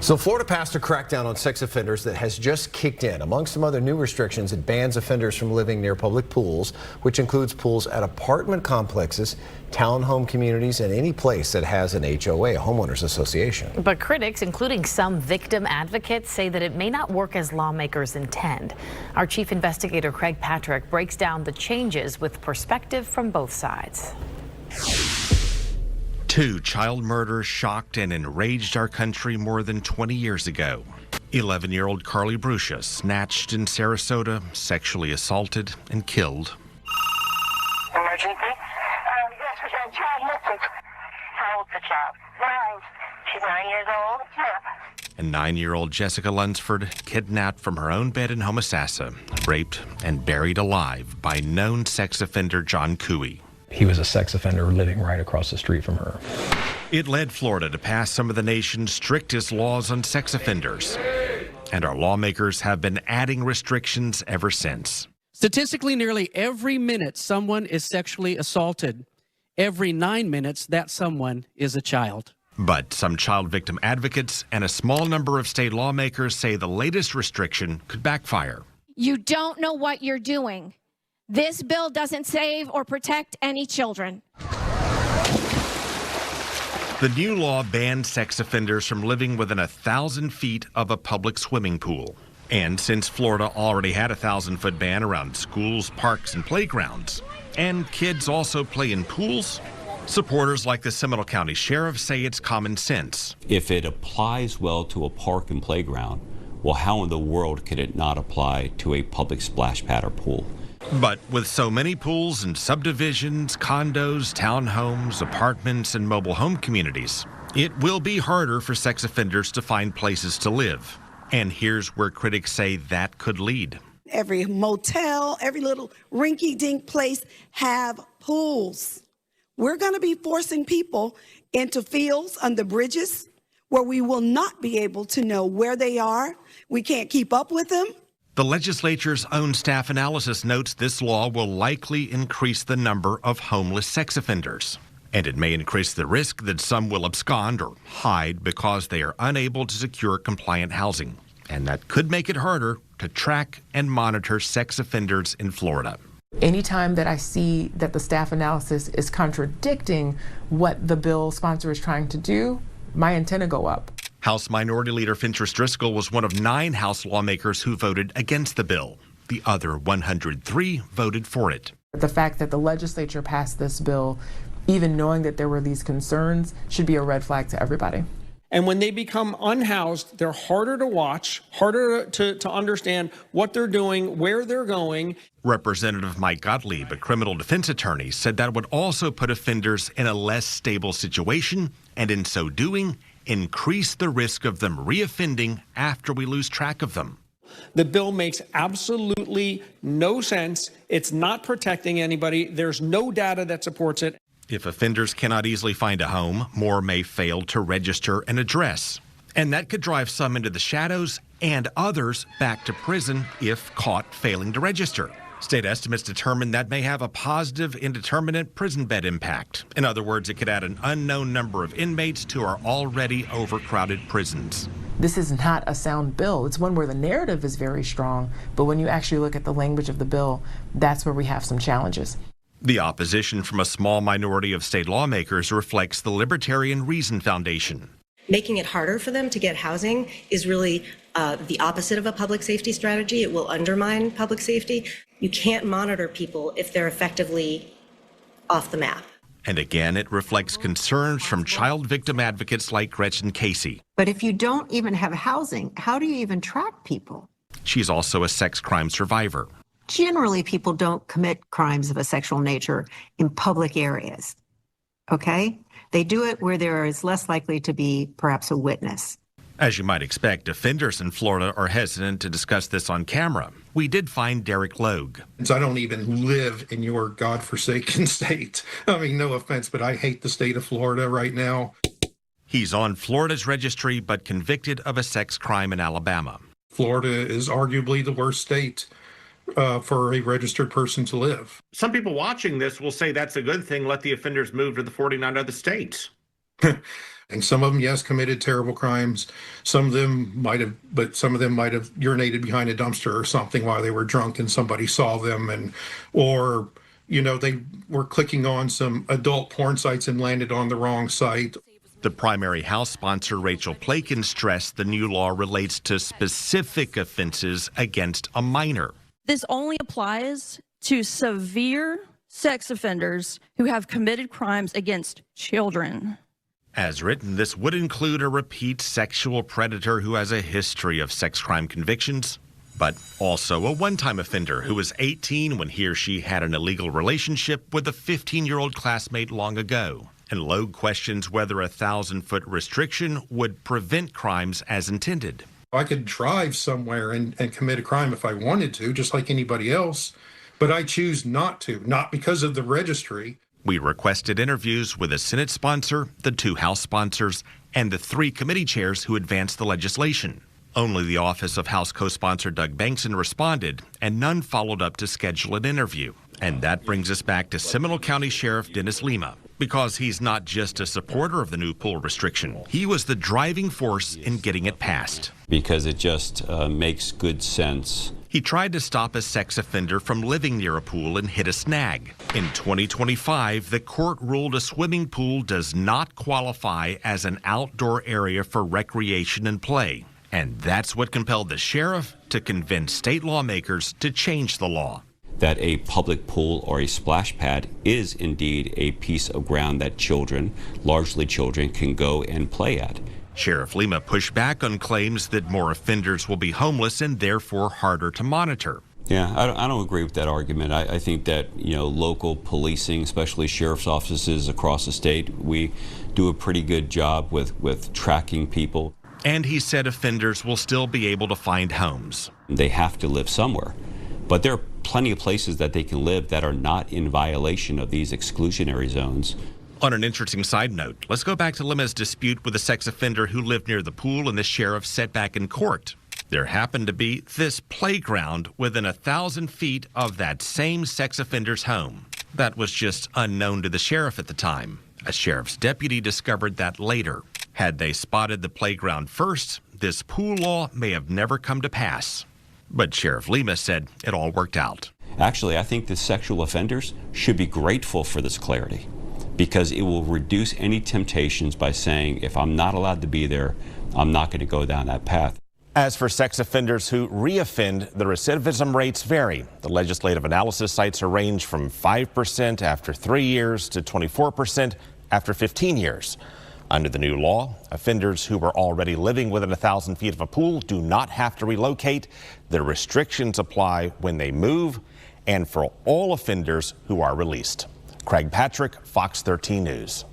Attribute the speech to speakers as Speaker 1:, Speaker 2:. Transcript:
Speaker 1: So Florida passed a crackdown on sex offenders that has just kicked in. Among some other new restrictions, it bans offenders from living near public pools, which includes pools at apartment complexes, townhome communities, and any place that has an HOA, a homeowners association.
Speaker 2: But critics, including some victim advocates, say that it may not work as lawmakers intend. Our chief investigator, Craig Patrick, breaks down the changes with perspective from both sides.
Speaker 3: Two child murders shocked and enraged our country more than 20 years ago. 11-year-old Carly Brucia snatched in Sarasota, sexually assaulted and killed.
Speaker 4: Emergency? Yes, we got a child missing. How old's the child? 9. She's 9 years old? Yeah.
Speaker 3: And 9-year-old Jessica Lunsford kidnapped from her own bed in Homosassa, raped and buried alive by known sex offender John Cooey.
Speaker 5: He was a sex offender living right across the street from her.
Speaker 3: It led Florida to pass some of the nation's strictest laws on sex offenders. And our lawmakers have been adding restrictions ever since.
Speaker 6: Statistically, nearly every minute someone is sexually assaulted. Every 9 minutes, that someone is a child.
Speaker 3: But some child victim advocates and a small number of state lawmakers say the latest restriction could backfire.
Speaker 7: You don't know what you're doing. This bill doesn't save or protect any children.
Speaker 3: The new law bans sex offenders from living within 1,000 feet of a public swimming pool. And since Florida already had a 1,000-foot ban around schools, parks, and playgrounds, and kids also play in pools, supporters like the Seminole County Sheriff say it's common sense.
Speaker 8: If it applies well to a park and playground, well, how in the world could it not apply to a public splash pad or pool?
Speaker 3: But with so many pools and subdivisions, condos, townhomes, apartments, and mobile home communities, it will be harder for sex offenders to find places to live. And here's where critics say that could lead.
Speaker 9: Every motel, every little rinky-dink place have pools. We're going to be forcing people into fields under bridges where we will not be able to know where they are. We can't keep up with them.
Speaker 3: The legislature's own staff analysis notes this law will likely increase the number of homeless sex offenders. And it may increase the risk that some will abscond or hide because they are unable to secure compliant housing. And that could make it harder to track and monitor sex offenders in Florida.
Speaker 10: Anytime that I see that the staff analysis is contradicting what the bill sponsor is trying to do, my antenna go up.
Speaker 3: House Minority Leader Fentress Driscoll was one of 9 House lawmakers who voted against the bill. The other 103 voted for it.
Speaker 10: The fact that the legislature passed this bill, even knowing that there were these concerns, should be a red flag to everybody.
Speaker 6: And when they become unhoused, they're harder to watch, harder to understand what they're doing, where they're going.
Speaker 3: Representative Mike Gottlieb, a criminal defense attorney, said that would also put offenders in a less stable situation, and in so doing, increase the risk of them reoffending after we lose track of them.
Speaker 6: The bill makes absolutely no sense. It's not protecting anybody. There's no data that supports it.
Speaker 3: If offenders cannot easily find a home, more may fail to register an address. And that could drive some into the shadows and others back to prison if caught failing to register. State estimates determine that may have a positive indeterminate prison bed impact. In other words, it could add an unknown number of inmates to our already overcrowded prisons.
Speaker 10: This is not a sound bill. It's one where the narrative is very strong, but when you actually look at the language of the bill, that's where we have some challenges.
Speaker 3: The opposition from a small minority of state lawmakers reflects the Libertarian Reason Foundation.
Speaker 11: Making it harder for them to get housing is really the opposite of a public safety strategy. It will undermine public safety. You can't monitor people if they're effectively off the map.
Speaker 3: And again, it reflects concerns from child victim advocates like Gretchen Casey.
Speaker 12: But if you don't even have housing, how do you even track people?
Speaker 3: She's also a sex crime survivor.
Speaker 12: Generally, people don't commit crimes of a sexual nature in public areas, okay? They do it where there is less likely to be perhaps a witness.
Speaker 3: As you might expect, offenders in Florida are hesitant to discuss this on camera. We did find Derek Logue.
Speaker 13: I don't even live in your godforsaken state. I mean, no offense, but I hate the state of Florida right now.
Speaker 3: He's on Florida's registry, but convicted of a sex crime in Alabama.
Speaker 13: Florida is arguably the worst state for a registered person to live.
Speaker 14: Some people watching this will say that's a good thing. Let the offenders move to the 49 other states.
Speaker 13: And some of them, yes, committed terrible crimes. Some of them might have urinated behind a dumpster or something while they were drunk and somebody saw them, or they were clicking on some adult porn sites and landed on the wrong site.
Speaker 3: The primary House sponsor, Rachel Plakin, stressed the new law relates to specific offenses against a minor.
Speaker 14: This only applies to severe sex offenders who have committed crimes against children.
Speaker 3: As written, this would include a repeat sexual predator who has a history of sex crime convictions, but also a one-time offender who was 18 when he or she had an illegal relationship with a 15-year-old classmate long ago. And Logue questions whether a 1,000-foot restriction would prevent crimes as intended.
Speaker 13: I could drive somewhere and commit a crime if I wanted to, just like anybody else, but I choose not to, not because of the registry.
Speaker 3: We requested interviews with a Senate sponsor, the 2 House sponsors, and the 3 committee chairs who advanced the legislation. Only the office of House co-sponsor Doug Bankson responded, and none followed up to schedule an interview. And that brings us back to Seminole County Sheriff Dennis Lima, because he's not just a supporter of the new pool restriction. He was the driving force in getting it passed.
Speaker 8: Because it just makes good sense.
Speaker 3: He tried to stop a sex offender from living near a pool and hit a snag. In 2025, the court ruled a swimming pool does not qualify as an outdoor area for recreation and play. And that's what compelled the sheriff to convince state lawmakers to change the law.
Speaker 8: That a public pool or a splash pad is indeed a piece of ground that children, largely children, can go and play at.
Speaker 3: Sheriff Lima pushed back on claims that more offenders will be homeless and therefore harder to monitor.
Speaker 8: Yeah, I don't agree with that argument. I think that, local policing, especially sheriff's offices across the state, we do a pretty good job with tracking people.
Speaker 3: And he said offenders will still be able to find homes.
Speaker 8: They have to live somewhere. But there are plenty of places that they can live that are not in violation of these exclusionary zones.
Speaker 3: On an interesting side note, let's go back to Lima's dispute with a sex offender who lived near the pool and the sheriff set back in court. There happened to be this playground within 1,000 feet of that same sex offender's home. That was just unknown to the sheriff at the time. A sheriff's deputy discovered that later. Had they spotted the playground first, this pool law may have never come to pass. But Sheriff Lima said it all worked out.
Speaker 8: Actually, I think the sexual offenders should be grateful for this clarity, because it will reduce any temptations by saying, if I'm not allowed to be there, I'm not going to go down that path.
Speaker 15: As for sex offenders who reoffend, the recidivism rates vary. The legislative analysis cites a range from 5% after 3 years to 24% after 15 years. Under the new law, offenders who were already living within 1,000 feet of a pool do not have to relocate. The restrictions apply when they move and for all offenders who are released. Craig Patrick, Fox 13 News.